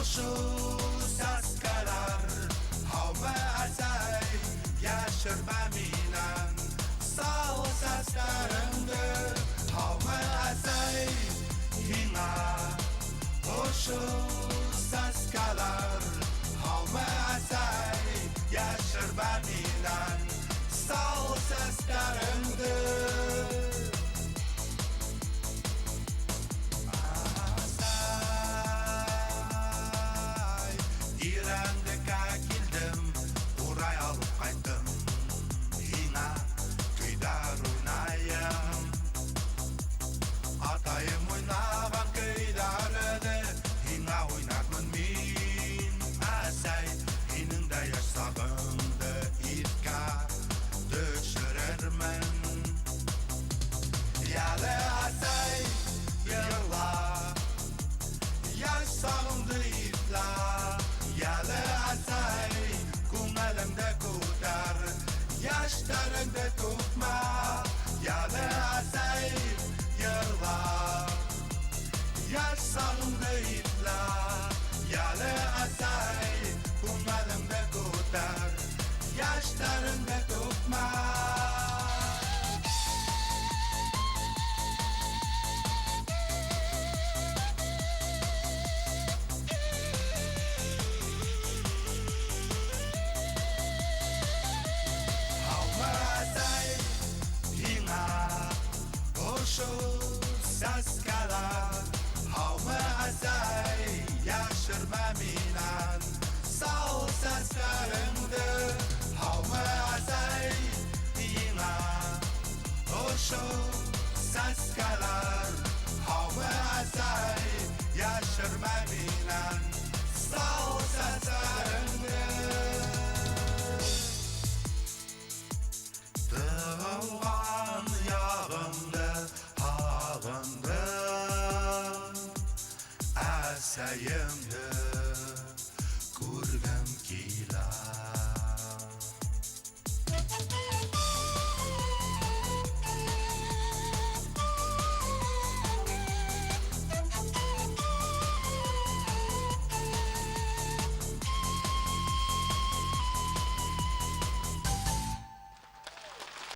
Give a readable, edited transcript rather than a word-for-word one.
Hoşu saskalar Havme azay Yaşırma minan Sağ saskarındı Havme azay Hina Hoşu saskalar Havme azay Yaşırma minan Sağ saskarındı Yaşlarında tutma Yalı azay yırla Yaş salında itla Yalı azay kumalımda kutar Yaşlarında tutma Saskala Havme azay Yaşırma minan Sağ saskarındı Havme azay Yina Hoşu saskalar Havme azay Yaşırma minan Sağ saskarındı Dağılgan yağımdı Havında Asayımdı